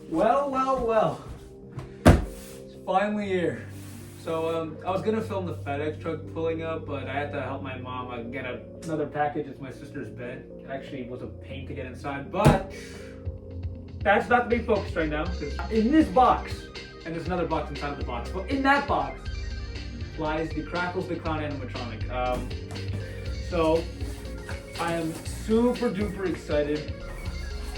Well. It's finally here. So I was gonna film the FedEx truck pulling up, but I had to help my mom get another package. It's my sister's bed. It actually was a pain to get inside, but that's not the main focus right now. Because in this box, and there's another box inside of the box, but in that box lies the Crackles the Clown animatronic. So I am super duper excited.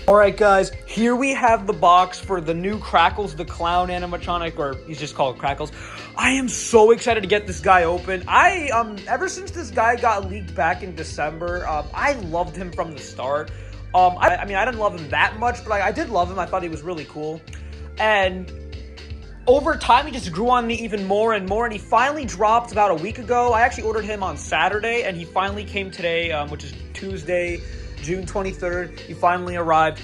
Alright guys, here we have the box for the new Crackles the Clown animatronic, or he's just called Crackles. I am so excited to get this guy open. Ever since this guy got leaked back in December, I loved him from the start. I mean, I didn't love him that much, but I did love him. I thought he was really cool. And over time, he just grew on me even more and more, and he finally dropped about a week ago. I actually ordered him on Saturday, and he finally came today, which is Tuesday, June 23rd. He finally arrived.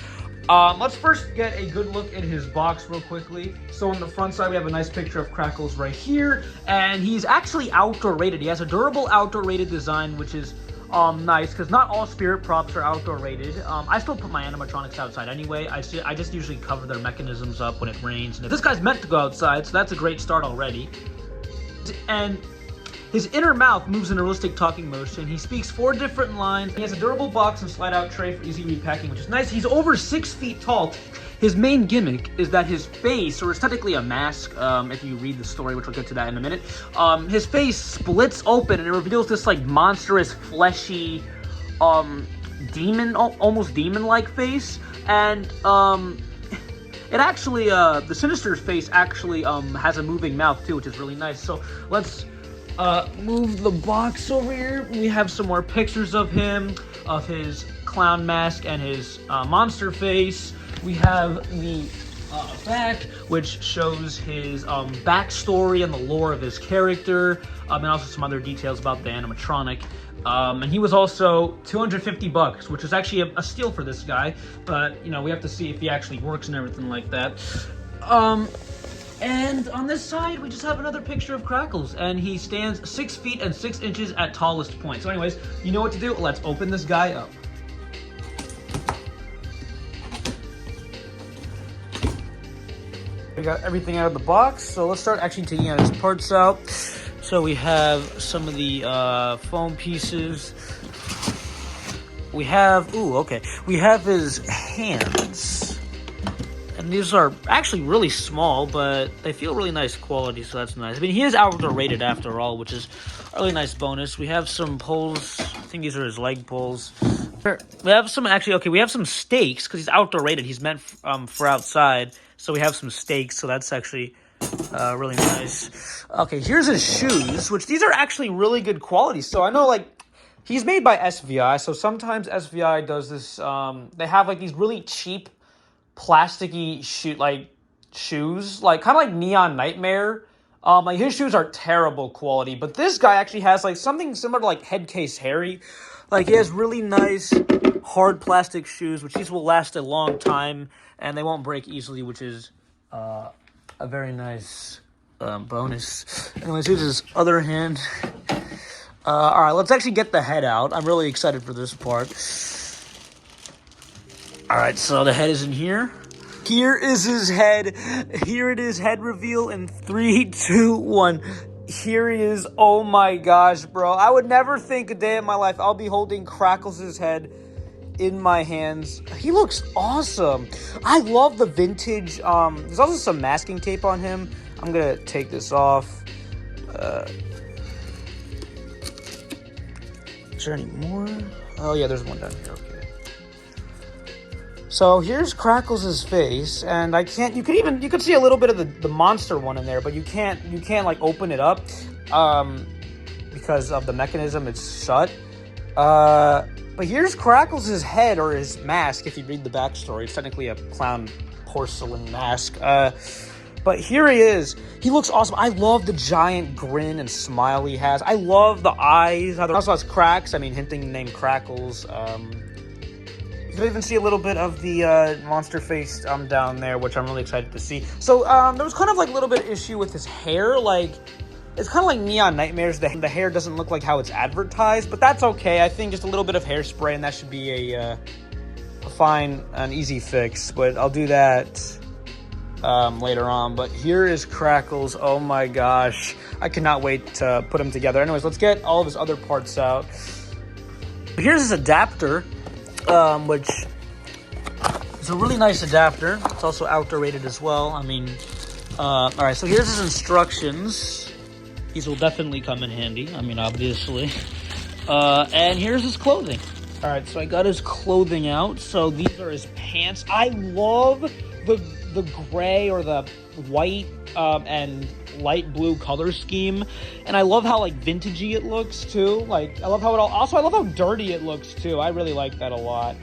Let's first get a good look at his box real quickly. So on the front side, we have a nice picture of Crackles right here, and he's actually outdoor rated. He has a durable outdoor rated design, which is nice, because not all spirit props are outdoor rated. I still put my animatronics outside anyway. I just usually cover their mechanisms up when it rains. And this guy's meant to go outside, so that's a great start already. And his inner mouth moves in a realistic talking motion. He speaks 4 different lines. He has a durable box and slide-out tray for easy repacking, which is nice. He's over 6 feet tall. His main gimmick is that his face, or it's technically a mask, if you read the story, which we'll get to that in a minute, his face splits open and it reveals this like monstrous, fleshy, demon, almost demon-like face. And it actually, the Sinister's face actually has a moving mouth too, which is really nice. So let's move the box over here. We have some more pictures of him, of his clown mask and his monster face. We have the back, which shows his backstory and the lore of his character, and also some other details about the animatronic. And he was also $250, which is actually a steal for this guy. But you know, we have to see if he actually works and everything like that. And on this side, we just have another picture of Crackles, and he stands 6 feet and 6 inches at tallest point. So anyways, you know what to do. Let's open this guy up. We got everything out of the box, so let's start actually taking out his parts out. So we have some of the foam pieces. We have, we have his hands. And these are actually really small, but they feel really nice quality, so that's nice. I mean, he is outdoor rated after all, which is a really nice bonus. We have some poles. I think these are his leg poles. We have some, we have some stakes, because he's outdoor rated. He's meant for outside. So we have some stakes, so that's actually really nice. Okay, here's his shoes, which these are actually really good quality. So I know, like, he's made by SVI, so sometimes SVI does this, they have, like, these really cheap plasticky shoes, like, kind of like Neon Nightmare. Like, his shoes are terrible quality, but this guy actually has, like, something similar to, like, Headcase Harry. Like, he has really nice, hard plastic shoes, which these will last a long time, and they won't break easily, which is a very nice bonus. Anyways, here's his other hand. Alright, let's actually get the head out. I'm really excited for this part. Alright, so the head is in here. Here is his head. Here it is, head reveal in 3, 2, 1. Here he is. Oh my gosh, bro. I would never think a day in my life I'll be holding Crackles' head in my hands. He looks awesome. I love the vintage. There's also some masking tape on him. I'm gonna take this off. Is there any more? Oh yeah, there's one down here. Okay. So here's Crackles' face, and you could see a little bit of the monster one in there, but you can't like open it up because of the mechanism. It's shut. But here's Crackles' head, or his mask. If you read the backstory, it's technically a clown porcelain mask. But here he is. He looks awesome. I love the giant grin and smile he has. I love the eyes. How also has cracks. I mean, hinting the name Crackles. You can even see a little bit of the monster face down there, which I'm really excited to see. So there was kind of like a little bit of issue with his hair. Like, it's kind of like Neon Nightmares. The hair doesn't look like how it's advertised, but that's okay. I think just a little bit of hairspray, and that should be a fine and easy fix. But I'll do that later on. But here is Crackles. Oh my gosh. I cannot wait to put them together. Anyways, let's get all of his other parts out. Here's his adapter, which is a really nice adapter. It's also outdoor rated as well. I mean, all right, so here's his instructions. These will definitely come in handy. I mean, obviously. And here's his clothing. All right, so I got his clothing out. So these are his pants. I love the gray or the white and light blue color scheme, and I love how like vintagey it looks too. Like I love how I love how dirty it looks too. I really like that a lot.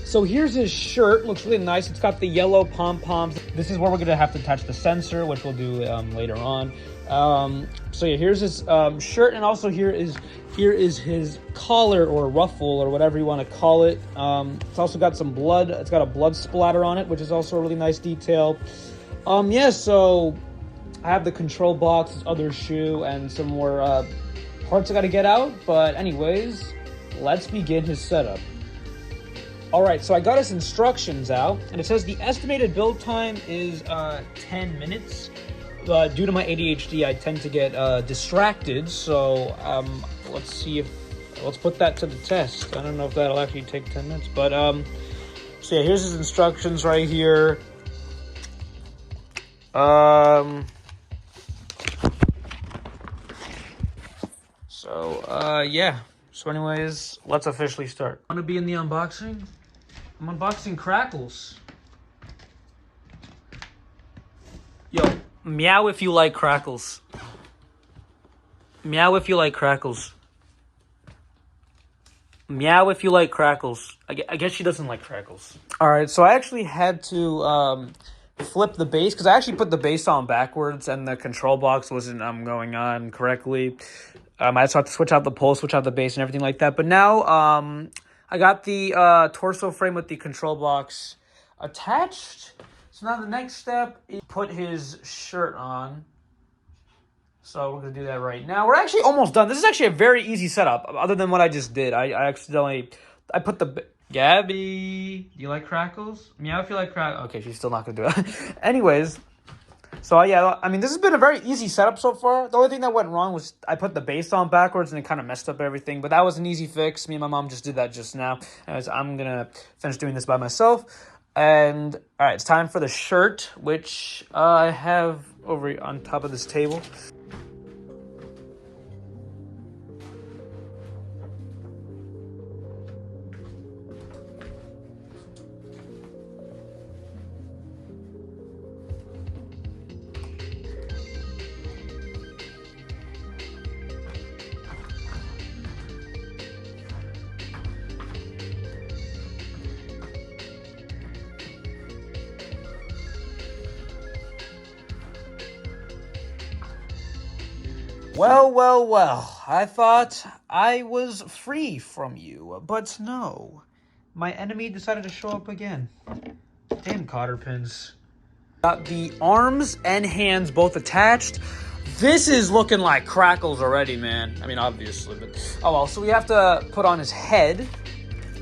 So here's his shirt. Looks really nice. It's got the yellow pom-poms. This is where we're gonna have to attach the sensor, which we'll do later on. So yeah, here's his shirt, and also here is his collar or ruffle or whatever you want to call it. It's also got some blood. It's got a blood splatter on it, which is also a really nice detail. Yeah, so I have the control box, his other shoe, and some more parts I got to get out. But anyways, let's begin his setup. All right, so I got his instructions out, and it says the estimated build time is 10 minutes. Due to my ADHD, I tend to get distracted, so let's put that to the test. I don't know if that'll actually take 10 minutes, but so yeah, here's his instructions right here. Yeah. So anyways, let's officially start. Want to be in the unboxing? I'm unboxing Crackles. Yo, meow if you like Crackles. Meow if you like Crackles. Meow if you like Crackles. I guess she doesn't like Crackles. All right, so I actually had to flip the base because I actually put the base on backwards and the control box wasn't going on correctly. I just had to switch out the pole, switch out the base, and everything like that. But now I got the torso frame with the control box attached. So now the next step is put his shirt on. So we're going to do that right now. We're actually almost done. This is actually a very easy setup, other than what I just did. I put the... Gabby, do you like Crackles? Meow if you like Crackles. Okay, she's still not going to do it. Anyways, so yeah, I mean, this has been a very easy setup so far. The only thing that went wrong was I put the base on backwards and it kind of messed up everything. But that was an easy fix. Me and my mom just did that just now. Anyways, I'm going to finish doing this by myself. And, all right, it's time for the shirt, which I have over on top of this table. Well, I thought I was free from you, but no. My enemy decided to show up again. Damn cotter pins. Got the arms and hands both attached. This is looking like Crackles already, man. I mean, obviously, but... Oh, well, so we have to put on his head.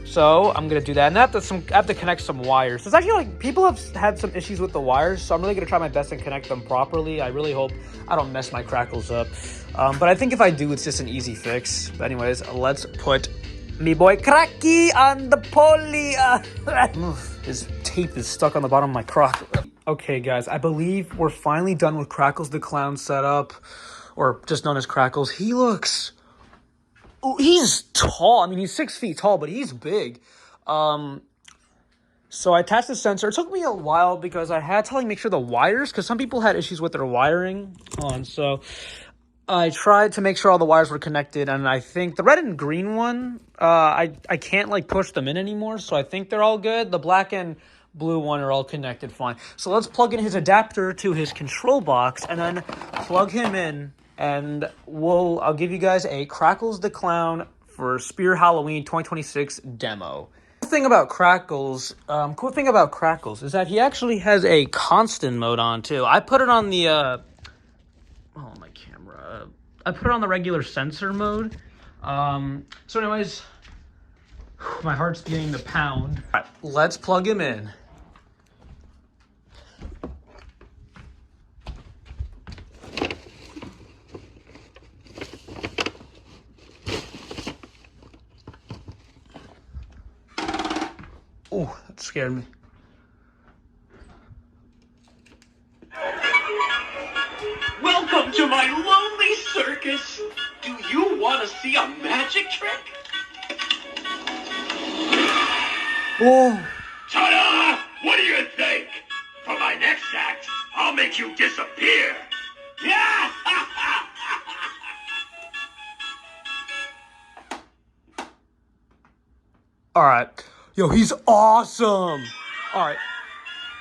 So I'm going to do that. And I have to connect some wires. It's actually like people have had some issues with the wires. So I'm really going to try my best and connect them properly. I really hope I don't mess my Crackles up. But I think if I do, it's just an easy fix. But anyways, let's put me boy Cracky on the poly. His tape is stuck on the bottom of my crock. Okay, guys, I believe we're finally done with Crackles the Clown setup. Or just known as Crackles. He looks... Ooh, he's tall. I mean, he's 6 feet tall, but he's big. So I attached the sensor. It took me a while because I had to make sure the wires, because some people had issues with their wiring. So I tried to make sure all the wires were connected, and I think the red and green one, I can't push them in anymore. So I think they're all good. The black and blue one are all connected fine. So let's plug in his adapter to his control box and then plug him in. And I'll give you guys a Crackles the Clown for Spear Halloween 2026 demo. Cool thing about Crackles is that he actually has a constant mode on too. I put it on the my camera. I put it on the regular sensor mode. So anyways, my heart's beating the pound. All right, let's plug him in. scared me. Welcome to my lonely circus. Do you want to see a magic trick? Whoa. Ta-da! What do you think? For my next act, I'll make you disappear. Yeah! All right. Yo, he's awesome. All right.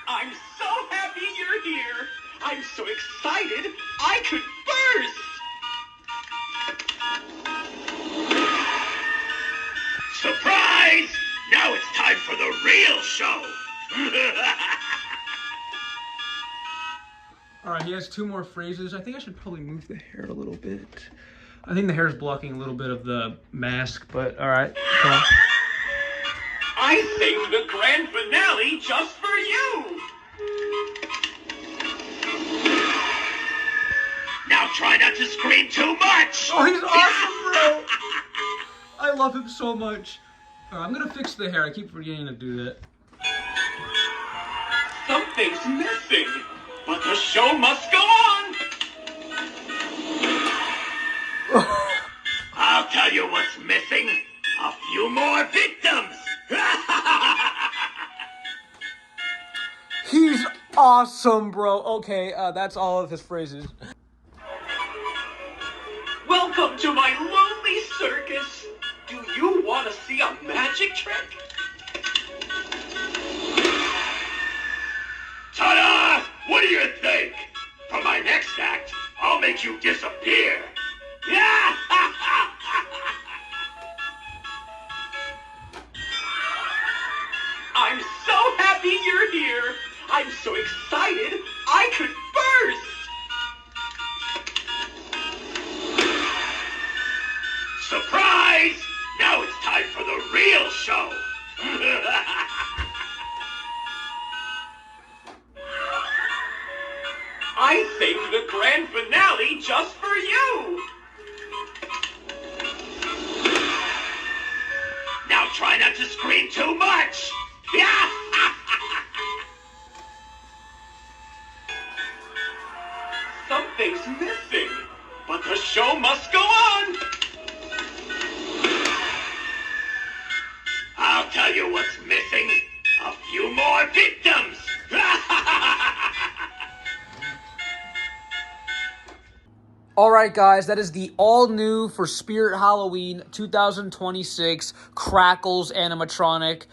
I'm so happy you're here. I'm so excited I could burst. Surprise! Now it's time for the real show. All right, he has 2 more phrases. I think I should probably move the hair a little bit. I think the hair's blocking a little bit of the mask, but all right. Come on. I saved the grand finale just for you. Now try not to scream too much. Oh, he's awesome, bro. I love him so much. All right, I'm gonna fix the hair. I keep forgetting to do that. Something's missing, but the show must go on. I'll tell you what's missing. A few more victims. He's awesome, bro. Okay, that's all of his phrases. Welcome to my lonely circus. Do you want to see a magic trick? Ta-da! What do you think? For my next act, I'll make you disappear. Yeah! I'm so happy you're here. I'm so excited I could burst. Surprise! Now it's time for the real show. I saved the grand finale just for you. Now try not to scream too much. Yeah. Something's missing, but the show must go on. I'll tell you what's missing. A few more victims. All right, guys, that is the all-new for Spirit Halloween 2026 Crackles animatronic.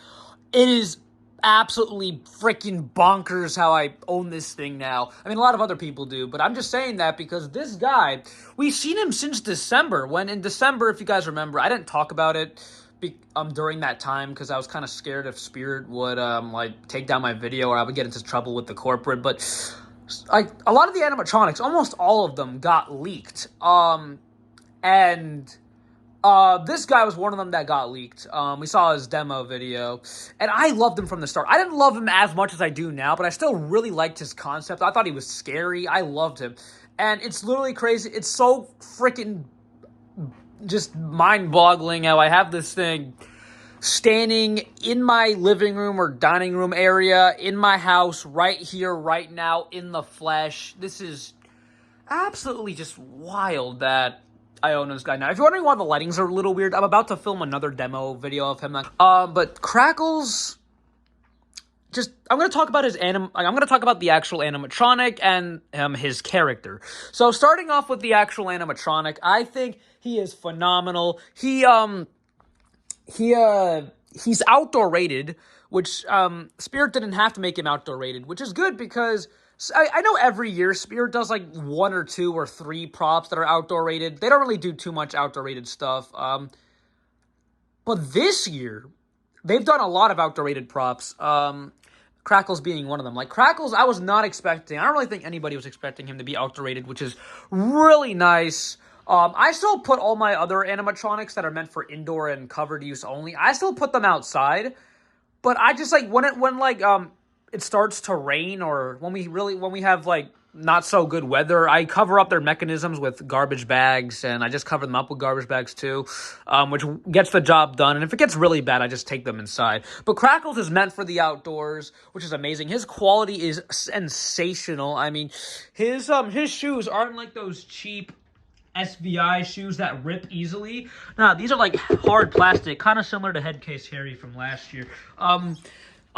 It is absolutely freaking bonkers how I own this thing now. I mean, a lot of other people do, but I'm just saying that because this guy, we've seen him since December, when in December, if you guys remember, I didn't talk about it during that time because I was kind of scared if Spirit would like take down my video or I would get into trouble with the corporate, but like a lot of the animatronics, almost all of them got leaked. This guy was one of them that got leaked. We saw his demo video, and I loved him from the start. I didn't love him as much as I do now, but I still really liked his concept. I thought he was scary. I loved him. And it's literally crazy. It's so freaking just mind-boggling how I have this thing standing in my living room or dining room area in my house right here, right now, in the flesh. This is absolutely just wild that I own this guy now. If you're wondering why the lightings are a little weird, I'm about to film another demo video of him. But Crackles, I'm going to talk about I'm going to talk about the actual animatronic and his character. So starting off with the actual animatronic, I think he is phenomenal. He's outdoor rated, which Spirit didn't have to make him outdoor rated, which is good because I know every year Spirit does like 1 or 2 or 3 props that are outdoor rated. They don't really do too much outdoor rated stuff. But this year, they've done a lot of outdoor rated props. Crackles being one of them. Like Crackles, I was not expecting. I don't really think anybody was expecting him to be outdoor rated, which is really nice. I still put all my other animatronics that are meant for indoor and covered use only. I still put them outside, but I just like when it starts to rain or when we have like not so good weather, I cover up their mechanisms with garbage bags, and I just cover them up with garbage bags too, which gets the job done. And if it gets really bad, I just take them inside. But Crackles is meant for the outdoors, which is amazing. His quality is sensational. I mean, his shoes aren't like those cheap SVI shoes that rip easily. Nah, these are like hard plastic, kind of similar to Headcase Harry from last year.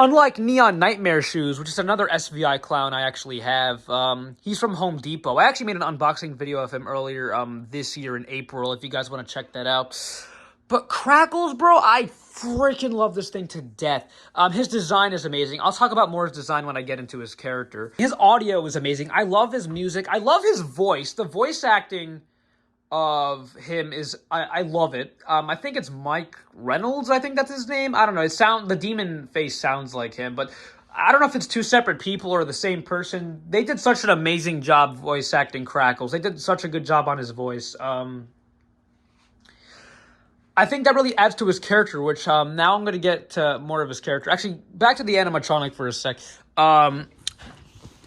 Unlike Neon Nightmare shoes, which is another SVI clown I actually have, he's from Home Depot. I actually made an unboxing video of him earlier this year in April, if you guys want to check that out. But Crackles, bro, I freaking love this thing to death. His design is amazing. I'll talk about more of his design when I get into his character. His audio is amazing. I love his music. I love his voice. The voice acting of him is, I love it. I think it's Mike Reynolds, I think that's his name. I don't know. The demon face sounds like him, but I don't know if it's two separate people or the same person. They did such an amazing job voice acting Crackles. They did such a good job on his voice. I think that really adds to his character, which now I'm going to get to more of his character. Actually, back to the animatronic for a sec.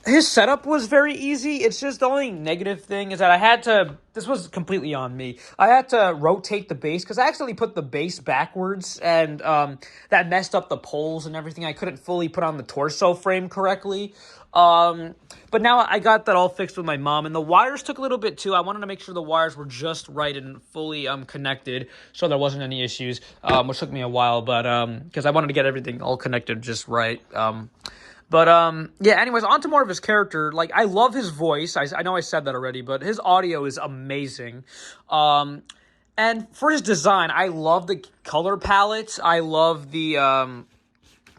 His setup was very easy. It's just the only negative thing is that this was completely on me. I had to rotate the base because I accidentally put the base backwards, and that messed up the poles and everything. I couldn't fully put on the torso frame correctly. But now I got that all fixed with my mom, and the wires took a little bit too. I wanted to make sure the wires were just right and fully connected so there wasn't any issues, which took me a while, but because I wanted to get everything all connected just right. Yeah, anyways, on to more of his character. Like, I love his voice. I know I said that already, but his audio is amazing. And for his design, I love the color palette. I love the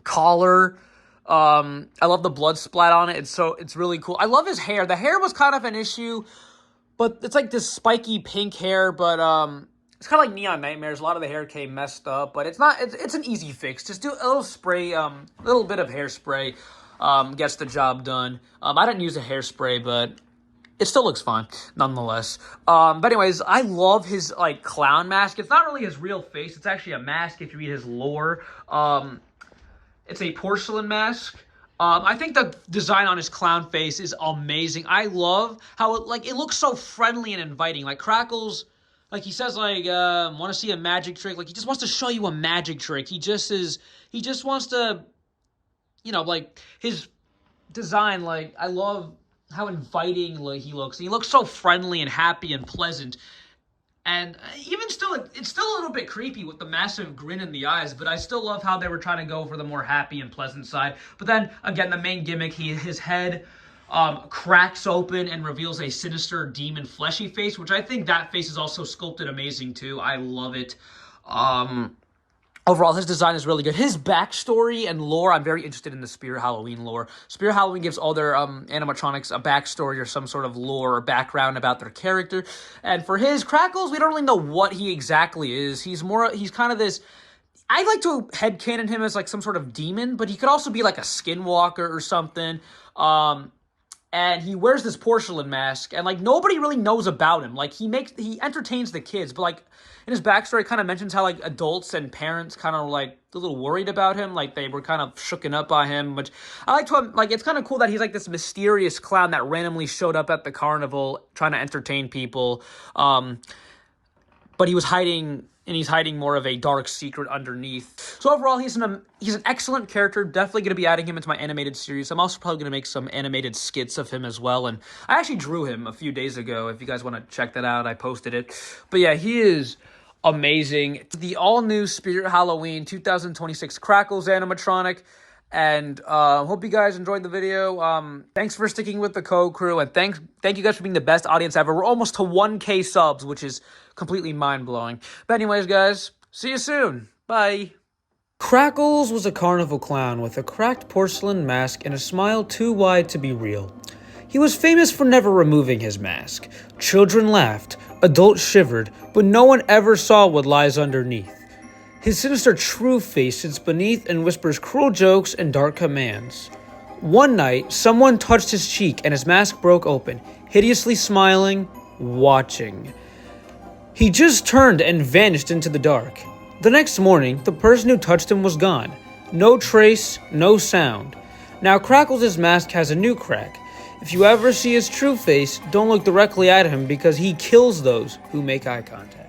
collar. I love the blood splat on it. It's really cool. I love his hair. The hair was kind of an issue, but it's like this spiky pink hair, but it's kind of like Neon Nightmares. A lot of the hair came messed up, but it's not. It's an easy fix. Just do a little spray, a little bit of hairspray. Gets the job done. I didn't use a hairspray, but it still looks fine, nonetheless. But anyways, I love his, like, clown mask. It's not really his real face. It's actually a mask if you read his lore. It's a porcelain mask. I think the design on his clown face is amazing. I love how, it looks so friendly and inviting. Like, Crackles, like, he says, like, want to see a magic trick? Like, he just wants to show you a magic trick. He just wants to, like, his design, like, I love how inviting he looks. He looks so friendly and happy and pleasant. And even still, it's still a little bit creepy with the massive grin in the eyes, but I still love how they were trying to go for the more happy and pleasant side. But then, again, the main gimmick, his head cracks open and reveals a sinister demon fleshy face, which I think that face is also sculpted amazing too. I love it. Overall, his design is really good. His backstory and lore, I'm very interested in the Spirit Halloween lore. Spirit Halloween gives all their animatronics a backstory or some sort of lore or background about their character. And for his Crackles, we don't really know what he exactly is. He's kind of this, I like to headcanon him as like some sort of demon, but he could also be like a skinwalker or something. And he wears this porcelain mask, and, like, nobody really knows about him. Like, he entertains the kids, but, like, in his backstory, kind of mentions how, like, adults and parents kind of, like, a little worried about him. Like, they were kind of shooken up by him, which I like to him. Like, it's kind of cool that he's, like, this mysterious clown that randomly showed up at the carnival trying to entertain people. But he was hiding, and he's hiding more of a dark secret underneath. So overall, he's an excellent character. Definitely going to be adding him into my animated series. I'm also probably going to make some animated skits of him as well. And I actually drew him a few days ago. If you guys want to check that out, I posted it. But yeah, he is amazing. The all-new Spirit Halloween 2026 Crackles animatronic. And hope you guys enjoyed the video. Thanks for sticking with the Code Crew, and thank you guys for being the best audience ever. We're almost to 1K subs, which is completely mind-blowing. But anyways, guys, see you soon. Bye. Crackles was a carnival clown with a cracked porcelain mask and a smile too wide to be real. He was famous for never removing his mask. Children laughed, adults shivered, but no one ever saw what lies underneath. His sinister true face sits beneath and whispers cruel jokes and dark commands. One night, someone touched his cheek and his mask broke open, hideously smiling, watching. He just turned and vanished into the dark. The next morning, the person who touched him was gone. No trace, no sound. Now Crackles' mask has a new crack. If you ever see his true face, don't look directly at him because he kills those who make eye contact.